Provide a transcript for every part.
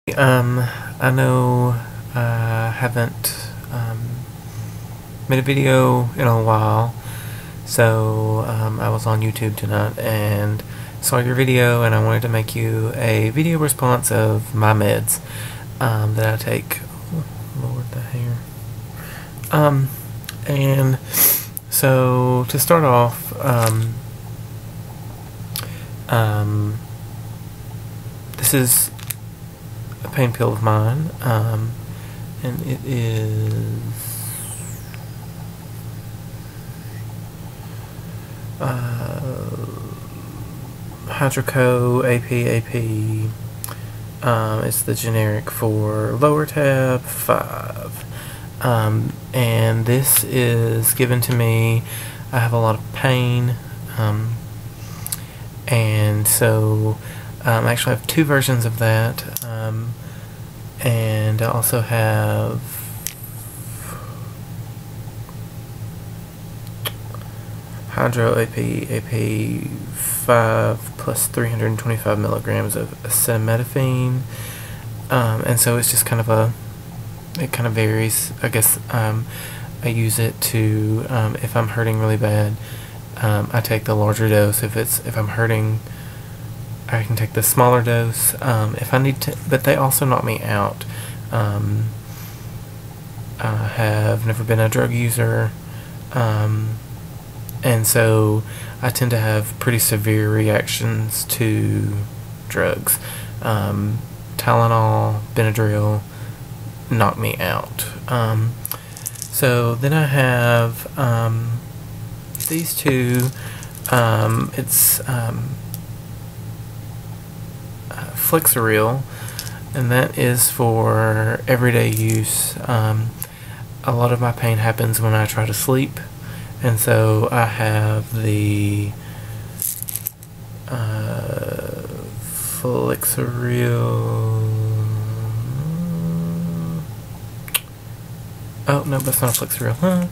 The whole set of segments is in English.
I know I haven't made a video in a while, so I was on YouTube tonight and saw your video, and I wanted to make you a video response of my meds that I take. Oh, Lord, the hair. And so to start off, this is a pain pill of mine, and it is Hydroco AP. It's the generic for lower tab 5. And this is given to me. I have a lot of pain, and so I actually have two versions of that, and I also have Hydro AP 5 plus 325 milligrams of acetaminophen, and so it's just kind of it kind of varies. I guess I use it to, if I'm hurting really bad, I take the larger dose. If I'm hurting, I can take the smaller dose if I need to, but they also knock me out. I have never been a drug user, and so I tend to have pretty severe reactions to drugs. Tylenol, Benadryl knock me out. So then I have these two. It's Flexeril, and that is for everyday use. A lot of my pain happens when I try to sleep, and so I have the Flexeril. Oh no, that's not Flexeril. Huh?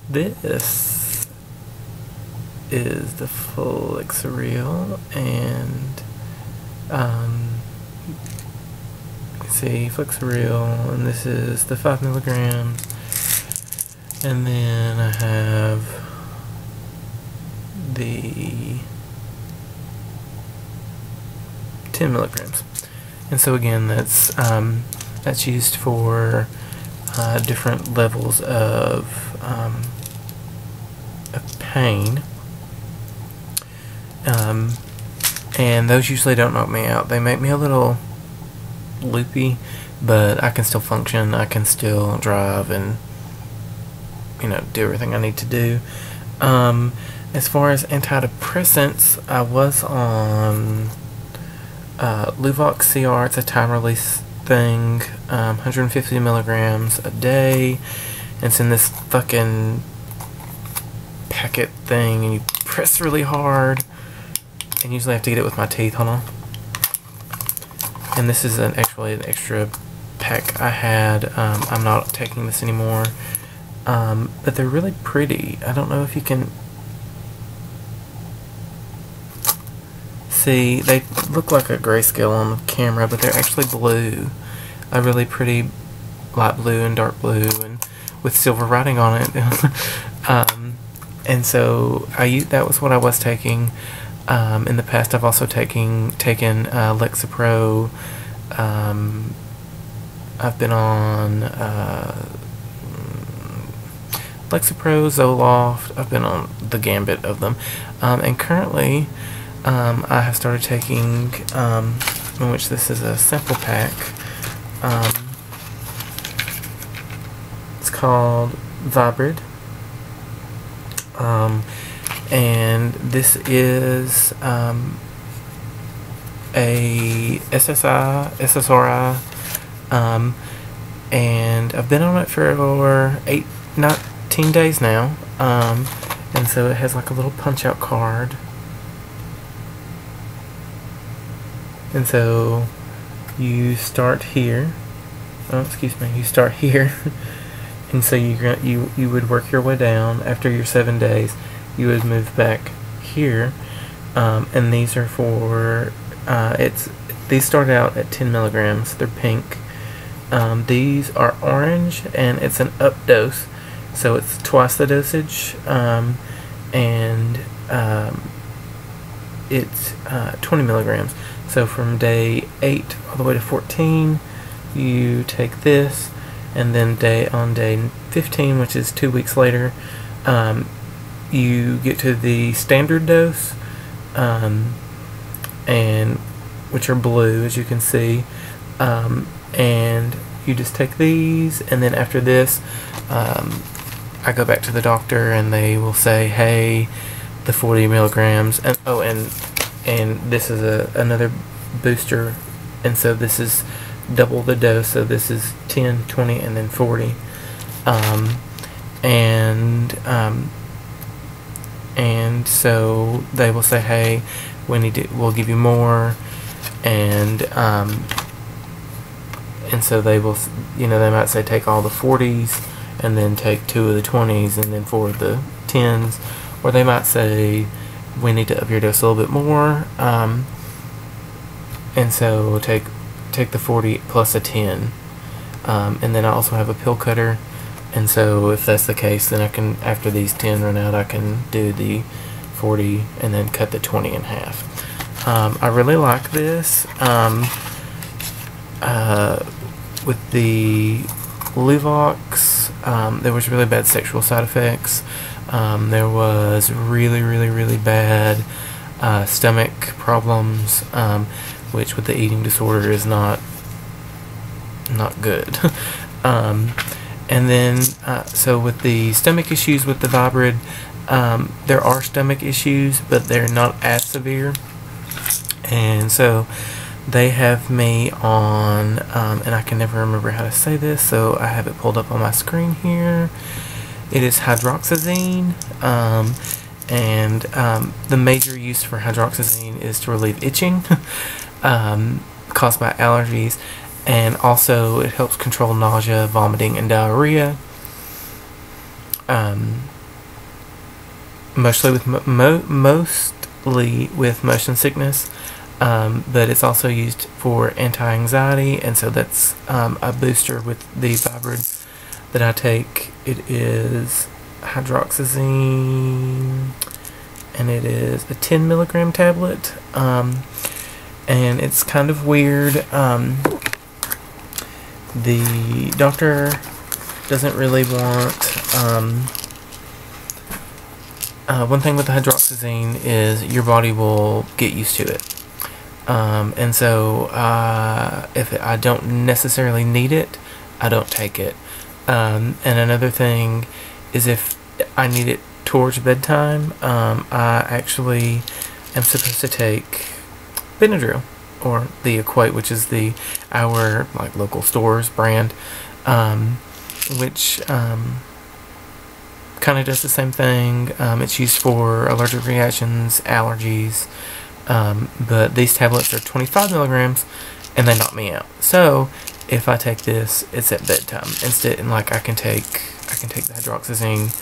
This is the Flexeril, and see, Flexeril, and this is the 5 milligrams, and then I have the 10 milligrams, and so again, that's used for different levels of pain, and those usually don't knock me out. They make me a little loopy, but I can still function. I can still drive and, do everything I need to do. As far as antidepressants, I was on Luvox CR. It's a time release thing, 150 milligrams a day. It's in this fucking packet thing, and you press really hard, and usually I have to get it with my teeth. Hold on. And this is actually an extra pack I had. I'm not taking this anymore, but they're really pretty. I don't know if you can see. They look like a grayscale on the camera, but they're actually blue. A really pretty light blue and dark blue, and with silver writing on it. And so that was what I was taking. In the past, I've also taken Lexapro. I've been on Lexapro, Zoloft. I've been on the gambit of them, and currently I have started taking, in which this is a sample pack. It's called Vibrid. And this is a SSRI, and I've been on it for over 19 days now, and so it has like a little punch-out card, and so you start here. Oh, excuse me. You start here, and so you would work your way down. After your 7 days, you would move back here, and these are for it's these start out at 10 milligrams. They're pink. These are orange, and it's an up dose, so it's twice the dosage, and it's 20 milligrams. So from day 8 all the way to 14, you take this, and then on day 15, which is 2 weeks later, you get to the standard dose, and which are blue, as you can see, and you just take these, and then after this, I go back to the doctor, and they will say, hey, the 40 milligrams, and oh, and this is another booster, and so this is double the dose, so this is 10, 20, and then 40, and so they will say, hey, we'll give you more, and so they will, they might say take all the 40s, and then take 2 of the 20s, and then 4 of the 10s, or they might say, we need to up your dose a little bit more, and so take the 40 plus a 10, and then I also have a pill cutter, and so if that's the case, then I can, after these 10 run out, I can do the 40 and then cut the 20 in half. I really like this. With the Luvox, there was really bad sexual side effects. There was really bad stomach problems, which with the eating disorder is not good. And then, so with the stomach issues with the Vibrid, there are stomach issues, but they're not as severe. And so they have me on, and I can never remember how to say this, so I have it pulled up on my screen here. It is hydroxyzine, and the major use for hydroxyzine is to relieve itching caused by allergies, and also it helps control nausea, vomiting, and diarrhea. Mostly with motion sickness, but it's also used for anti-anxiety, and so that's a booster with the Vibrid that I take. It is hydroxyzine, and it is a 10 milligram tablet, and it's kind of weird. The doctor doesn't really want, one thing with the hydroxyzine is your body will get used to it. And so if I don't necessarily need it, I don't take it. And another thing is if I need it towards bedtime, I actually am supposed to take Benadryl, or the Equate, which is our local stores brand, which kind of does the same thing. It's used for allergic reactions, allergies, but these tablets are 25 milligrams, and they knock me out. So if I take this, it's at bedtime instead, and I can take the hydroxyzine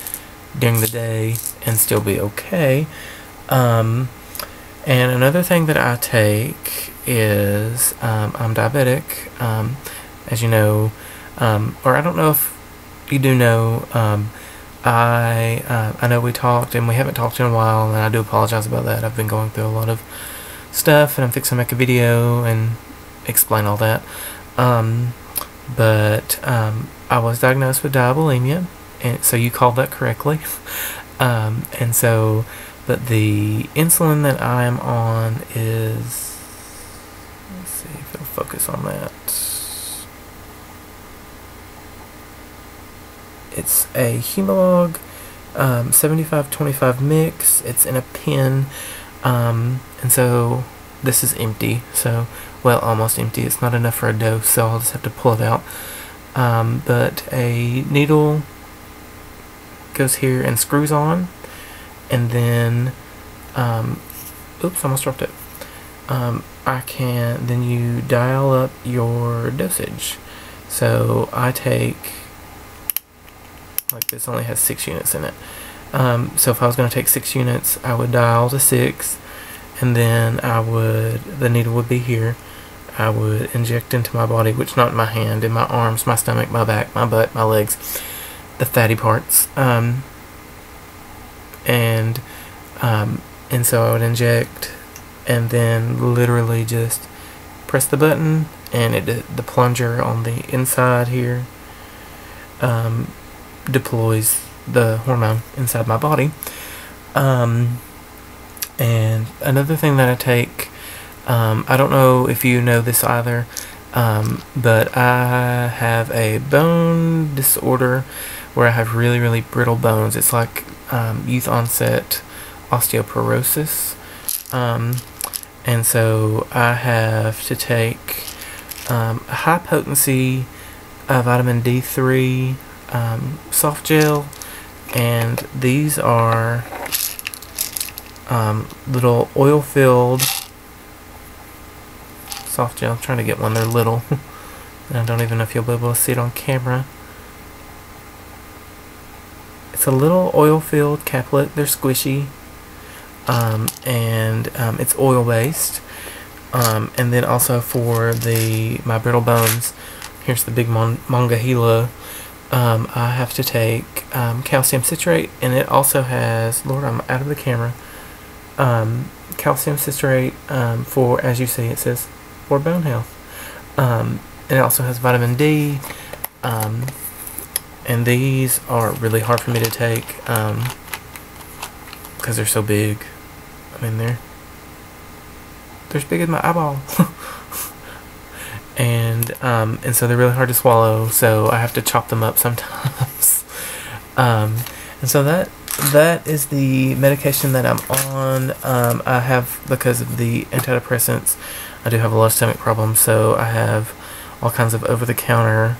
during the day and still be okay. And another thing that I take is, I'm diabetic, as you know, or I don't know if you do know. I know we talked, and we haven't talked in a while, and I do apologize about that. I've been going through a lot of stuff, and I'm fixing to make a video and explain all that. But I was diagnosed with diabulimia, and so you called that correctly. And so, but the insulin that I am on is, let's see if it'll focus on that. It's a Humalog 75-25 mix. It's in a pen, and so this is empty. So, well, almost empty. It's not enough for a dose, so I'll just have to pull it out. But a needle goes here and screws on, and then, oops, almost dropped it. Then you dial up your dosage. So I take, this only has 6 units in it. So if I was going to take 6 units, I would dial to 6, and then the needle would be here, I would inject into my body, which not in my hand, in my arms, my stomach, my back, my butt, my legs, the fatty parts. And so I would inject, and then literally just press the button, and the plunger on the inside here deploys the hormone inside my body. And another thing that I take, I don't know if you know this either, but I have a bone disorder where I have really, really brittle bones. It's like youth onset osteoporosis. And so I have to take a high potency vitamin D3 soft gel, and these are little oil filled soft gel. I'm trying to get one. They're little. And I don't even know if you'll be able to see it on camera. It's a little oil filled caplet. They're squishy. And it's oil based. And then also for my brittle bones, here's the big Monongahela. I have to take calcium citrate, and it also has, Lord, I'm out of the camera, calcium citrate for, as you see, it says for bone health. And it also has vitamin D, and these are really hard for me to take because they're so big. I mean, they're as big as my eyeball. And so they're really hard to swallow, so I have to chop them up sometimes. And so that is the medication that I'm on. I have, because of the antidepressants, I do have a lot of stomach problems, so I have all kinds of over-the-counter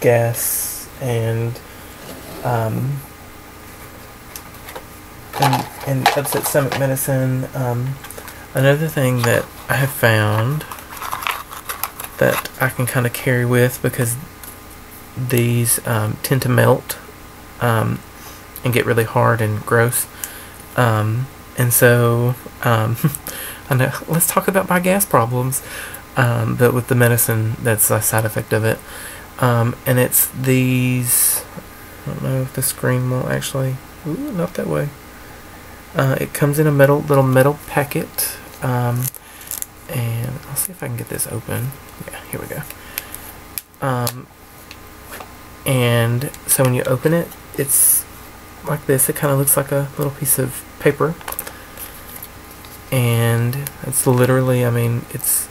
gas and upset stomach medicine. Another thing that I have found that I can kind of carry with, because these tend to melt and get really hard and gross, and so I know, let's talk about my gas problems, but with the medicine, that's a side effect of it. And it's these, I don't know if the screen will actually, ooh, not that way. It comes in a little metal packet, and I'll see if I can get this open. Yeah, here we go. And so when you open it, it's like this. It kind of looks like a little piece of paper, and it's literally, I mean, it's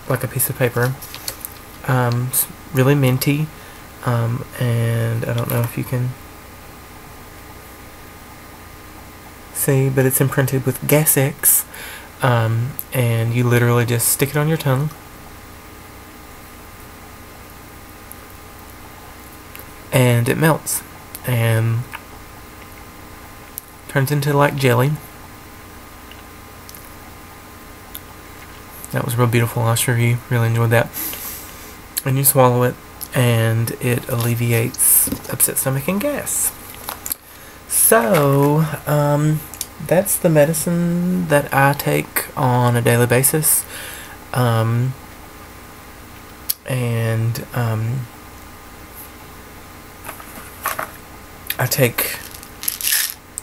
like a piece of paper. It's really minty, and I don't know if you can see, but it's imprinted with Gas-X, and you literally just stick it on your tongue, and it melts and turns into like jelly. That was real beautiful. I'm sure you really enjoyed that. And you swallow it, and it alleviates upset stomach and gas. So, that's the medicine that I take on a daily basis. I take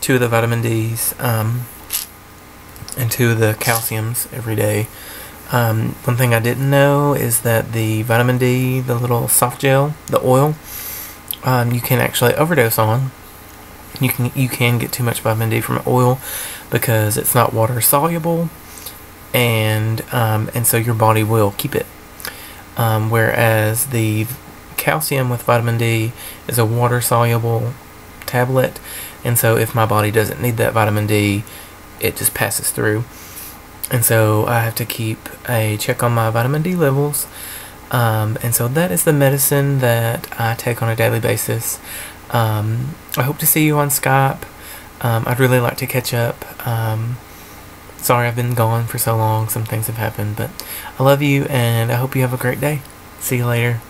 2 of the vitamin Ds and 2 of the calciums every day. One thing I didn't know is that the vitamin D, the little soft gel, the oil, you can actually overdose on. You can get too much vitamin D from oil because it's not water soluble, and so your body will keep it. Whereas the calcium with vitamin D is a water soluble tablet, and so if my body doesn't need that vitamin D, it just passes through. And so I have to keep a check on my vitamin D levels. And so that is the medicine that I take on a daily basis. I hope to see you on Skype. I'd really like to catch up. Sorry I've been gone for so long. Some things have happened, but I love you, and I hope you have a great day. See you later.